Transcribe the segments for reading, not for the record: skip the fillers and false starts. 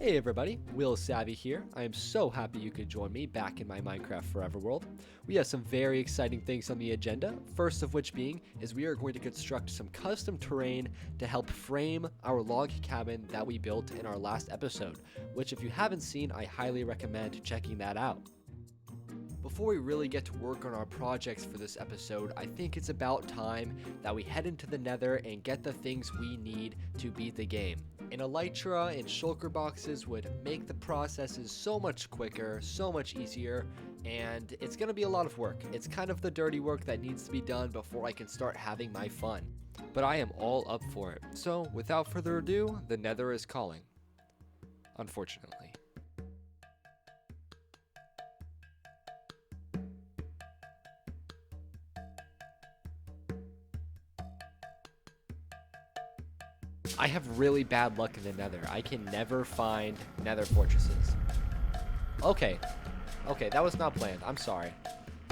Hey everybody, Willsavvy here. I am so happy you could join me back in my Minecraft Forever world. We have some very exciting things on the agenda, first of which being is we are going to construct some custom terrain to help frame our log cabin that we built in our last episode, which if you haven't seen, I highly recommend checking that out. Before we really get to work on our projects for this episode, I think it's about time that we head into the nether and get the things we need to beat the game. An elytra and shulker boxes would make the processes so much quicker, so much easier, and it's going to be a lot of work. It's kind of the dirty work that needs to be done before I can start having my fun. But I am all up for it. So without further ado, the nether is calling. Unfortunately. I have really bad luck in the nether. I can never find nether fortresses. Okay, that was not planned. I'm sorry.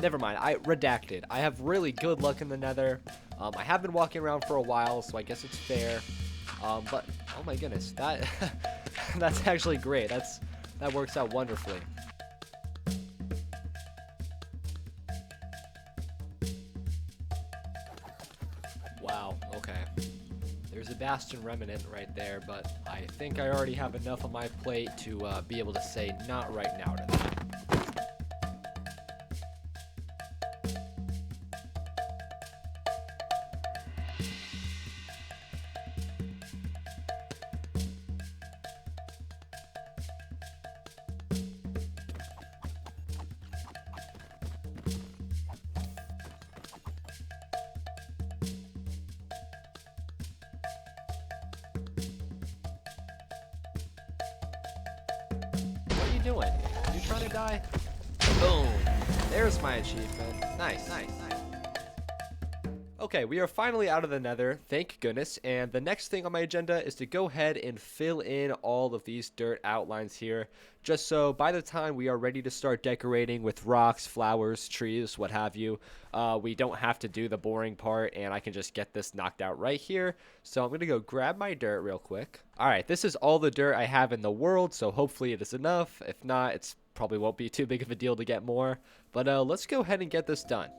Never mind, I redacted. I have really good luck in the nether. I have been walking around for a while, so I guess it's fair. But, oh my goodness, that's actually great. That works out wonderfully. Wow, okay. There's a bastion remnant right there, but I think I already have enough on my plate to be able to say not right now to that. What are you doing? Are you trying to die? Boom! There's my achievement. Nice. Okay, we are finally out of the nether, thank goodness, and the next thing on my agenda is to go ahead and fill in all of these dirt outlines here, just so by the time we are ready to start decorating with rocks, flowers, trees, what have you, we don't have to do the boring part, and I can just get this knocked out right here. So I'm going to go grab my dirt real quick. Alright, this is all the dirt I have in the world, so hopefully it is enough. If not, it's probably won't be too big of a deal to get more, but let's go ahead and get this done.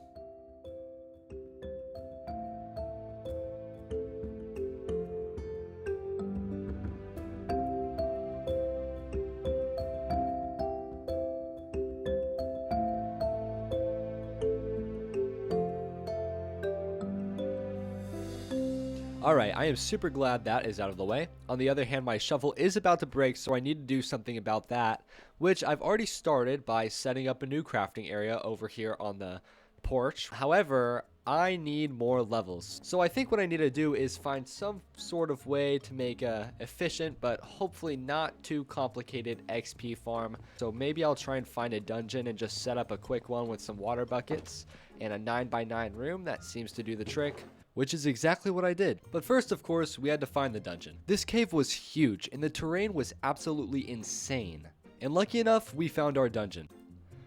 Alright, I am super glad that is out of the way. On the other hand, my shovel is about to break, so I need to do something about that, which I've already started by setting up a new crafting area over here on the porch. However, I need more levels. So I think what I need to do is find some sort of way to make a efficient but hopefully not too complicated XP farm. So maybe I'll try and find a dungeon and just set up a quick one with some water buckets and a 9x9 room. That seems to do the trick, which is exactly what I did. But first, of course, we had to find the dungeon. This cave was huge and the terrain was absolutely insane. And lucky enough, we found our dungeon.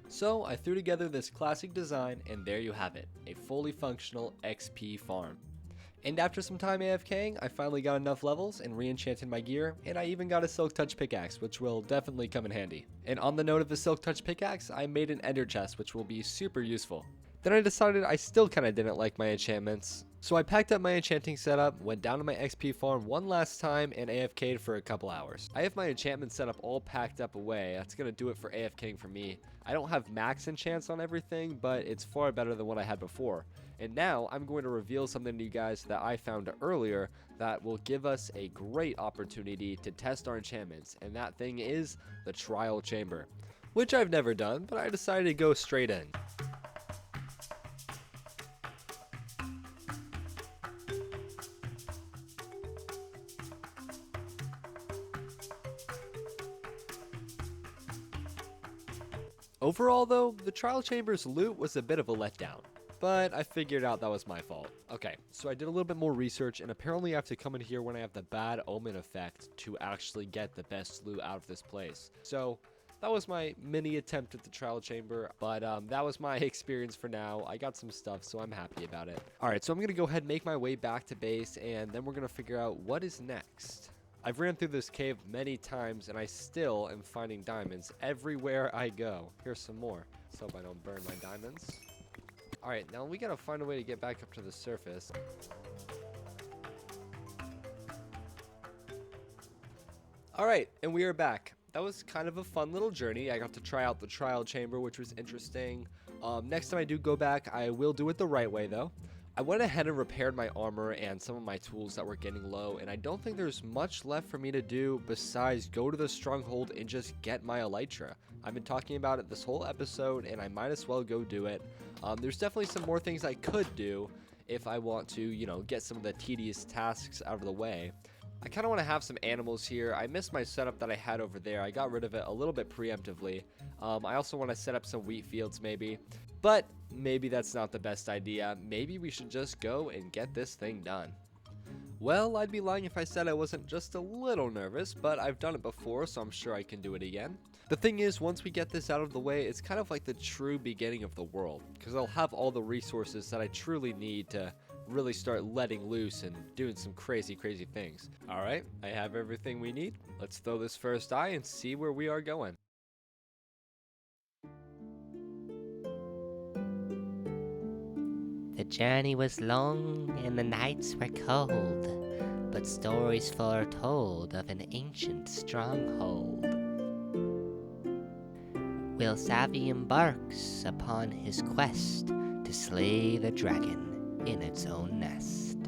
So I threw together this classic design, and there you have it, a fully functional XP farm. And after some time AFKing, I finally got enough levels and re-enchanted my gear, and I even got a silk touch pickaxe, which will definitely come in handy. And on the note of the silk touch pickaxe, I made an ender chest, which will be super useful. Then I decided I still kind of didn't like my enchantments, so I packed up my enchanting setup, went down to my XP farm one last time, and AFK'd for a couple hours. I have my enchantment setup all packed up away. That's going to do it for AFKing for me. I don't have max enchants on everything, but it's far better than what I had before. And now I'm going to reveal something to you guys that I found earlier that will give us a great opportunity to test our enchantments, and that thing is the trial chamber, which I've never done, but I decided to go straight in. Overall though, the trial chamber's loot was a bit of a letdown, but I figured out that was my fault. Okay, so I did a little bit more research, and apparently I have to come in here when I have the bad omen effect to actually get the best loot out of this place. So that was my mini attempt at the trial chamber, but that was my experience for now. I got some stuff, so I'm happy about it. Alright, so I'm going to go ahead and make my way back to base, and then we're going to figure out what is next. I've ran through this cave many times and I still am finding diamonds everywhere I go. Here's some more. Let's hope I don't burn my diamonds. Alright, now we gotta find a way to get back up to the surface. Alright, and we are back. That was kind of a fun little journey. I got to try out the trial chamber, which was interesting. Next time I do go back, I will do it the right way though. I went ahead and repaired my armor and some of my tools that were getting low, and I don't think there's much left for me to do besides go to the stronghold and just get my elytra. I've been talking about it this whole episode, and I might as well go do it. There's definitely some more things I could do if I want to, you know, get some of the tedious tasks out of the way. I kind of want to have some animals here. I missed my setup that I had over there. I got rid of it a little bit preemptively. I also want to set up some wheat fields maybe. But maybe that's not the best idea. Maybe we should just go and get this thing done. Well, I'd be lying if I said I wasn't just a little nervous, but I've done it before, so I'm sure I can do it again. The thing is, once we get this out of the way, it's kind of like the true beginning of the world, because I'll have all the resources that I truly need to really start letting loose and doing some crazy things. Alright, I have everything we need. Let's throw this first eye and see where we are going. The journey was long and the nights were cold, but stories foretold of an ancient stronghold. Willsavvy embarks upon his quest to slay the dragon in its own nest.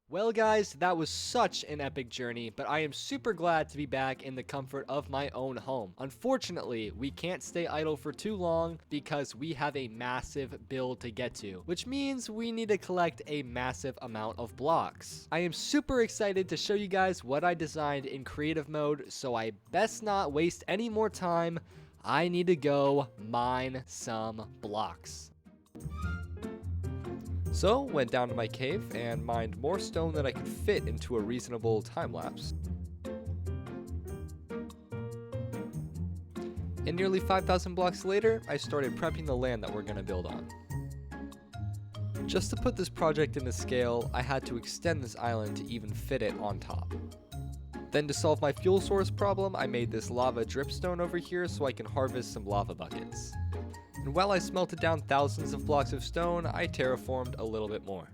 Well guys, that was such an epic journey, but I am super glad to be back in the comfort of my own home. Unfortunately, we can't stay idle for too long because we have a massive build to get to, which means we need to collect a massive amount of blocks. I am super excited to show you guys what I designed in creative mode, so I best not waste any more time. I need to go mine some blocks. So, went down to my cave and mined more stone than I could fit into a reasonable time lapse. And nearly 5,000 blocks later, I started prepping the land that we're going to build on. Just to put this project into scale, I had to extend this island to even fit it on top. Then to solve my fuel source problem, I made this lava dripstone over here so I can harvest some lava buckets. And while I smelted down thousands of blocks of stone, I terraformed a little bit more.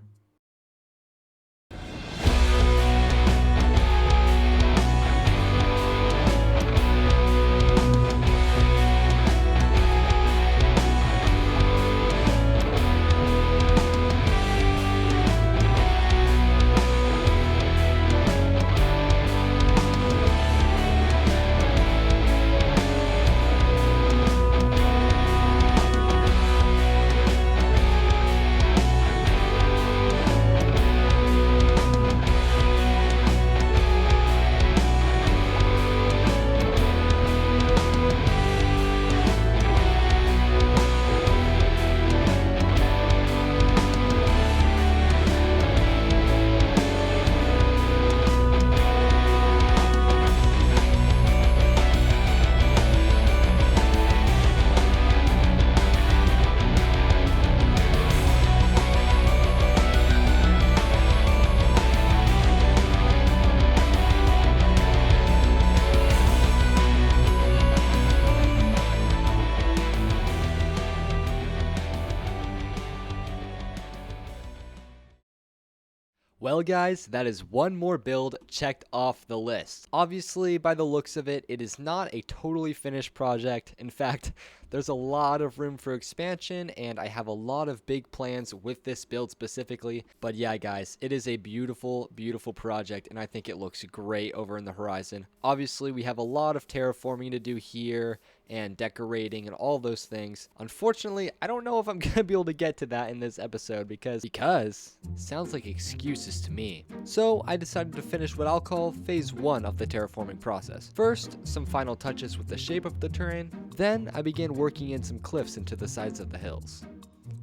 Well guys, that is one more build checked off the list. Obviously, by the looks of it, it is not a totally finished project. In fact, there's a lot of room for expansion, and I have a lot of big plans with this build specifically. But yeah, guys, it is a beautiful, beautiful project, and I think it looks great over in the horizon. Obviously, we have a lot of terraforming to do here, and decorating and all those things. Unfortunately, I don't know if I'm gonna be able to get to that in this episode because sounds like excuses to me. So I decided to finish what I'll call phase 1 of the terraforming process. First, some final touches with the shape of the terrain. Then I began working in some cliffs into the sides of the hills.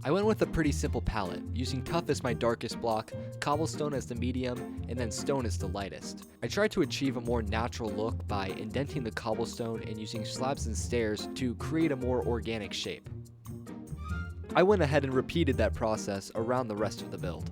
I went with a pretty simple palette, using tuff as my darkest block, cobblestone as the medium, and then stone as the lightest. I tried to achieve a more natural look by indenting the cobblestone and using slabs and stairs to create a more organic shape. I went ahead and repeated that process around the rest of the build.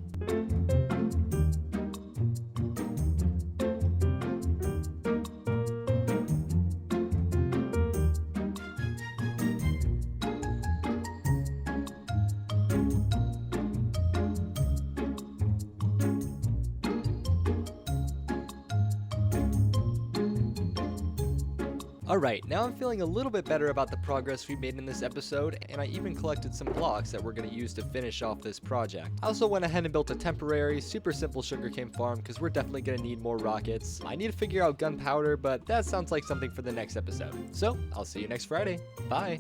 Alright, now I'm feeling a little bit better about the progress we made in this episode, and I even collected some blocks that we're going to use to finish off this project. I also went ahead and built a temporary, super simple sugarcane farm because we're definitely going to need more rockets. I need to figure out gunpowder, but that sounds like something for the next episode. So, I'll see you next Friday. Bye!